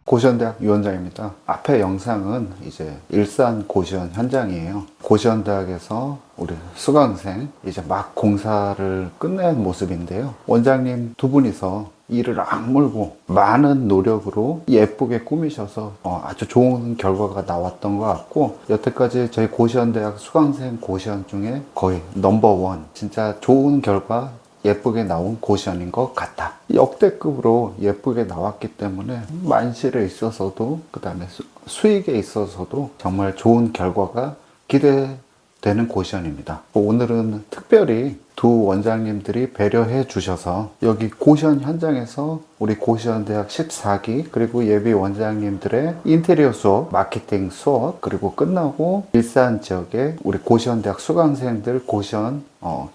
고시원대학 위원장입니다. 앞에 영상은 이제 일산 고시원 현장이에요. 고시원대학에서 우리 수강생 이제 막 공사를 끝낸 모습인데요. 원장님 두 분이서 이를 악물고 많은 노력으로 예쁘게 꾸미셔서 아주 좋은 결과가 나왔던 것 같고, 여태까지 저희 고시원대학 수강생 고시원 중에 거의 넘버원, 진짜 좋은 결과 예쁘게 나온 고시원인 것 같다. 역대급으로 예쁘게 나왔기 때문에 만실에 있어서도, 그 다음에 수익에 있어서도 정말 좋은 결과가 기대되는 고시원입니다. 오늘은 특별히 두 원장님들이 배려해 주셔서 여기 고시원 현장에서 우리 고시원대학 14기 그리고 예비 원장님들의 인테리어 수업, 마케팅 수업, 그리고 끝나고 일산 지역에 우리 고시원대학 수강생들 고시원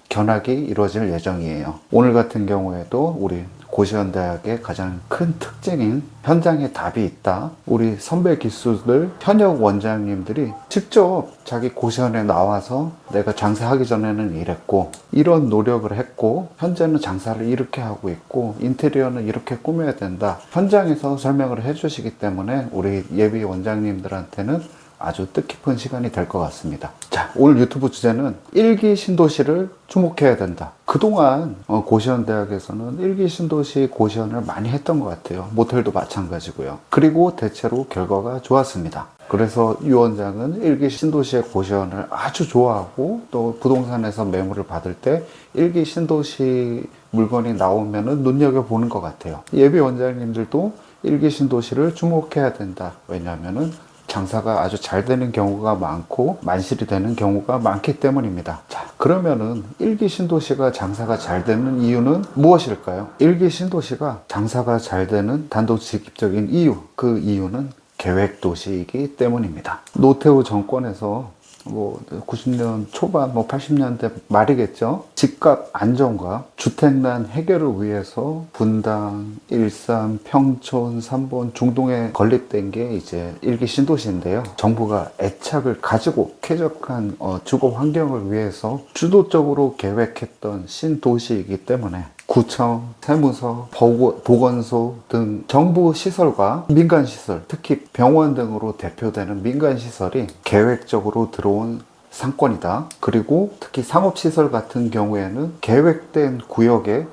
견학이 이루어질 예정이에요. 오늘 같은 경우에도 우리 고시원대학의 가장 큰 특징인 현장에 답이 있다. 우리 선배 기수들, 현역 원장님들이 직접 자기 고시원에 나와서 내가 장사하기 전에는 이랬고, 이런 노력을 했고, 현재는 장사를 이렇게 하고 있고, 인테리어는 이렇게 꾸며야 된다. 현장에서 설명을 해주시기 때문에 우리 예비 원장님들한테는 아주 뜻깊은 시간이 될 것 같습니다. 자, 오늘 유튜브 주제는 일기 신도시를 주목해야 된다. 그동안 고시원대학에서는 일기 신도시 고시원을 많이 했던 것 같아요. 모텔도 마찬가지고요. 그리고 대체로 결과가 좋았습니다. 그래서 유 원장은 일기 신도시의 고시원을 아주 좋아하고, 또 부동산에서 매물을 받을 때 일기 신도시 물건이 나오면은 눈여겨보는 것 같아요. 예비 원장님들도 일기 신도시를 주목해야 된다. 왜냐하면은 장사가 아주 잘 되는 경우가 많고 만실이 되는 경우가 많기 때문입니다. 자, 그러면은 일기 신도시가 장사가 잘 되는 이유는 무엇일까요? 일기 신도시가 장사가 잘 되는 단도직입적인 이유, 그 이유는 계획도시이기 때문입니다. 노태우 정권에서 90년 초반, 80년대 말이겠죠. 집값 안정과 주택난 해결을 위해서 분당, 일산, 평촌, 삼본, 중동에 건립된 게 이제 일기 신도시인데요. 정부가 애착을 가지고 쾌적한 주거 환경을 위해서 주도적으로 계획했던 신도시이기 때문에 구청, 세무서, 보건소 등 정부 시설과 민간 시설, 특히 병원 등으로 대표되는 민간 시설이 계획적으로 들어온 상권이다. 그리고 특히 상업시설 같은 경우에는 계획된 구역에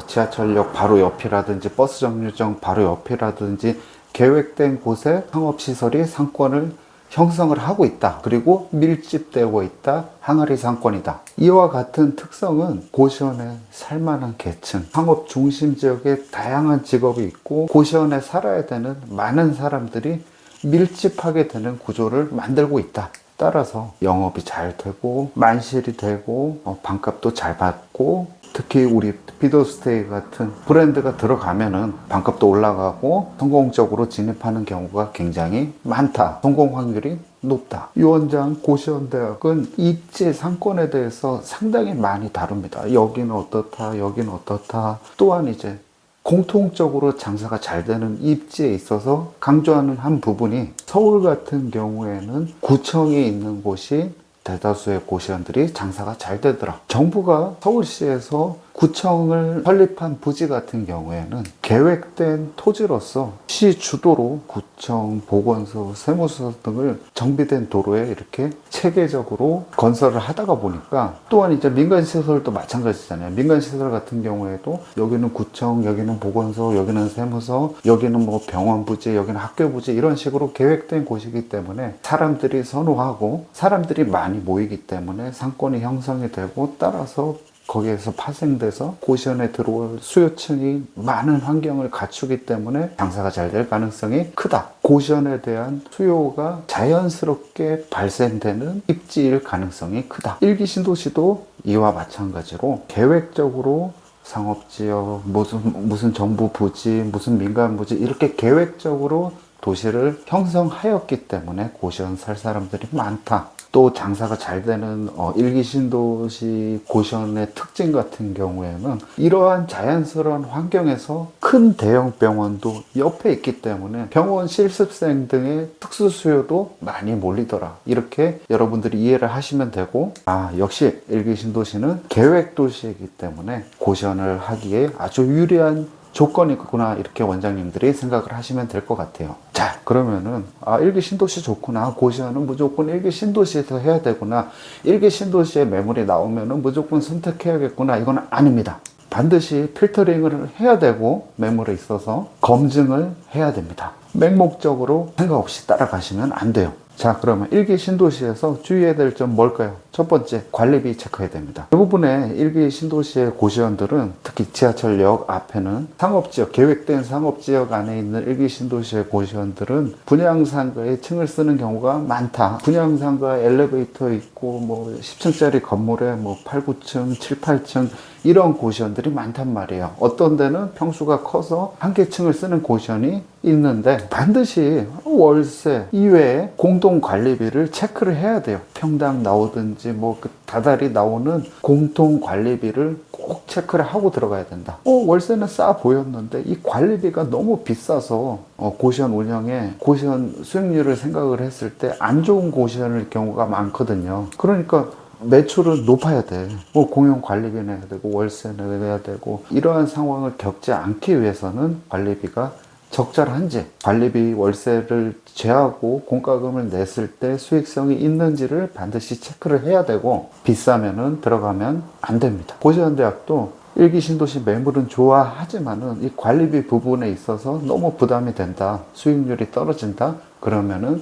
지하철역 바로 옆이라든지 버스 정류장 바로 옆이라든지 계획된 곳에 상업시설이 상권을 형성을 하고 있다. 그리고 밀집되고 있다. 항아리 상권이다. 이와 같은 특성은 고시원에 살만한 계층, 상업 중심 지역에 다양한 직업이 있고 고시원에 살아야 되는 많은 사람들이 밀집하게 되는 구조를 만들고 있다. 따라서 영업이 잘 되고 만실이 되고 반값도 잘 받고, 특히 우리 비더스테이 같은 브랜드가 들어가면은 반값도 올라가고 성공적으로 진입하는 경우가 굉장히 많다. 성공 확률이 높다. 유 원장 고시원대학은 입지 상권에 대해서 상당히 많이 다룹니다. 여기는 어떻다, 여기는 어떻다. 또한 이제 공통적으로 장사가 잘 되는 입지에 있어서 강조하는 한 부분이, 서울 같은 경우에는 구청이 있는 곳이 대다수의 고시원들이 장사가 잘 되더라. 정부가 서울시에서 구청을 설립한 부지 같은 경우에는 계획된 토지로서 시 주도로 구청, 보건소, 세무서 등을 정비된 도로에 이렇게 체계적으로 건설을 하다가 보니까, 또한 이제 민간시설도 마찬가지잖아요. 민간시설 같은 경우에도 여기는 구청, 여기는 보건소, 여기는 세무서, 여기는 병원 부지, 여기는 학교 부지, 이런 식으로 계획된 곳이기 때문에 사람들이 선호하고 사람들이 많이 모이기 때문에 상권이 형성이 되고, 따라서 거기에서 파생돼서 고시원에 들어올 수요층이 많은 환경을 갖추기 때문에 장사가 잘 될 가능성이 크다. 고시원에 대한 수요가 자연스럽게 발생되는 입지일 가능성이 크다. 일기 신도시도 이와 마찬가지로 계획적으로 상업지역, 무슨 정부 부지, 무슨 민간 부지, 이렇게 계획적으로 도시를 형성하였기 때문에 고시원 살 사람들이 많다. 또 장사가 잘 되는 일기 신도시 고시원의 특징 같은 경우에는 이러한 자연스러운 환경에서 큰 대형 병원도 옆에 있기 때문에 병원 실습생 등의 특수 수요도 많이 몰리더라. 이렇게 여러분들이 이해를 하시면 되고, 역시 일기 신도시는 계획 도시이기 때문에 고시원을 하기에 아주 유리한 조건이 있구나, 이렇게 원장님들이 생각을 하시면 될 것 같아요. 자, 그러면은 일기 신도시 좋구나, 고시원은 무조건 일기 신도시에서 해야 되구나, 일기 신도시에 매물이 나오면은 무조건 선택해야겠구나, 이건 아닙니다. 반드시 필터링을 해야 되고 매물에 있어서 검증을 해야 됩니다. 맹목적으로 생각 없이 따라가시면 안 돼요. 자, 그러면 일기 신도시에서 주의해야 될 점 뭘까요? 첫 번째, 관리비 체크해야 됩니다. 대부분의 일기 신도시의 고시원들은 특히 지하철역 앞에는 상업지역, 계획된 상업지역 안에 있는 일기 신도시의 고시원들은 분양상가에 층을 쓰는 경우가 많다. 분양상가에 엘리베이터 있고 뭐 10층짜리 건물에 뭐 8, 9층, 7, 8층 이런 고시원들이 많단 말이에요. 어떤 데는 평수가 커서 한 개 층을 쓰는 고시원이 있는데 반드시 월세 이외에 공동 관리비를 체크를 해야 돼요. 평당 나오든지 뭐 그 다달이 나오는 공동 관리비를 꼭 체크를 하고 들어가야 된다. 월세는 싸 보였는데 이 관리비가 너무 비싸서 고시원 운영에 고시원 수익률을 생각을 했을 때 안 좋은 고시원일 경우가 많거든요. 그러니까 매출은 높아야 돼. 뭐 공용 관리비 내야 되고 월세 내야 되고 이러한 상황을 겪지 않기 위해서는 관리비가 적절한지, 관리비 월세를 제하고 공과금을 냈을 때 수익성이 있는지를 반드시 체크를 해야 되고, 비싸면은 들어가면 안 됩니다. 고시원대학도 일기 신도시 매물은 좋아하지만은 이 관리비 부분에 있어서 너무 부담이 된다, 수익률이 떨어진다, 그러면은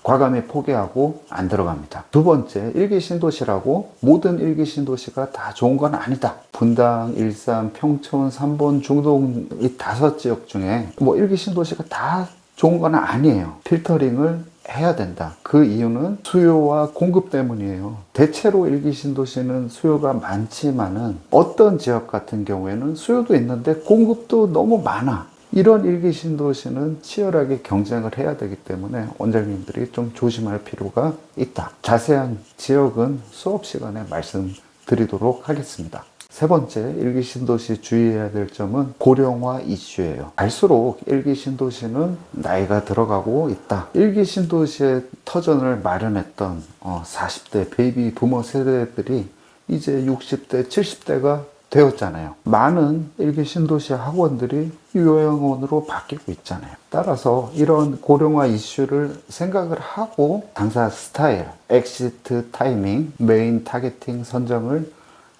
과감히 포기하고 안 들어갑니다. 두 번째, 일기 신도시라고 모든 일기 신도시가 다 좋은 건 아니다. 분당, 일산, 평촌, 삼본, 중동 이 5지역 중에 뭐 일기 신도시가 다 좋은 건 아니에요. 필터링을 해야 된다. 그 이유는 수요와 공급 때문이에요. 대체로 일기 신도시는 수요가 많지만은 어떤 지역 같은 경우에는 수요도 있는데 공급도 너무 많아. 이런 일기 신도시는 치열하게 경쟁을 해야 되기 때문에 원장님들이 좀 조심할 필요가 있다. 자세한 지역은 수업 시간에 말씀드리도록 하겠습니다. 세 번째, 일기 신도시 주의해야 될 점은 고령화 이슈예요. 갈수록 일기 신도시는 나이가 들어가고 있다. 일기 신도시의 터전을 마련했던 40대 베이비 부머 세대들이 이제 60대, 70대가 되었잖아요. 많은 일기 신도시 학원들이 요양원으로 바뀌고 있잖아요. 따라서 이런 고령화 이슈를 생각을 하고 당사 스타일, 엑시트 타이밍, 메인 타겟팅 선정을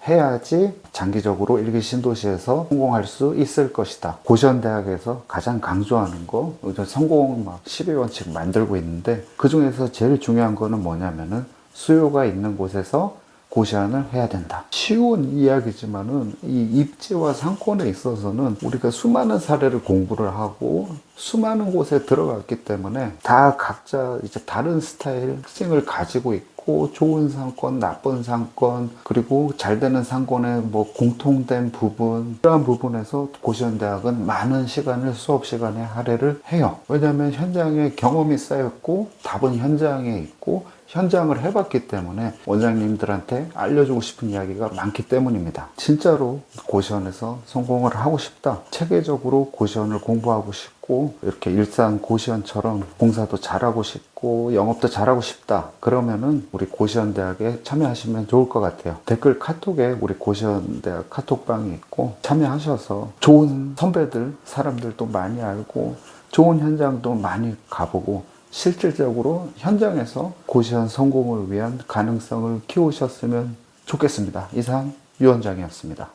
해야지 장기적으로 일기 신도시에서 성공할 수 있을 것이다. 고시원대학에서 가장 강조하는 거, 성공 12원칙 만들고 있는데 그 중에서 제일 중요한 거는 뭐냐면은 수요가 있는 곳에서 고시원을 해야 된다. 쉬운 이야기지만은 이 입지와 상권에 있어서는 우리가 수많은 사례를 공부를 하고 수많은 곳에 들어갔기 때문에 다 각자 이제 다른 스타일, 특징을 가지고 있고 좋은 상권, 나쁜 상권, 그리고 잘 되는 상권의 뭐 공통된 부분, 그러한 부분에서 고시원대학은 많은 시간을 수업 시간에 할애를 해요. 왜냐하면 현장에 경험이 쌓였고 답은 현장에 있고 현장을 해봤기 때문에 원장님들한테 알려주고 싶은 이야기가 많기 때문입니다. 진짜로 고시원에서 성공을 하고 싶다, 체계적으로 고시원을 공부하고 싶고 이렇게 일산 고시원처럼 공사도 잘하고 싶고 영업도 잘하고 싶다, 그러면은 우리 고시원대학에 참여하시면 좋을 것 같아요. 댓글 카톡에 우리 고시원대학 카톡방이 있고 참여하셔서 좋은 선배들, 사람들도 많이 알고 좋은 현장도 많이 가보고 실질적으로 현장에서 고시원 성공을 위한 가능성을 키우셨으면 좋겠습니다. 이상 유 원장이었습니다.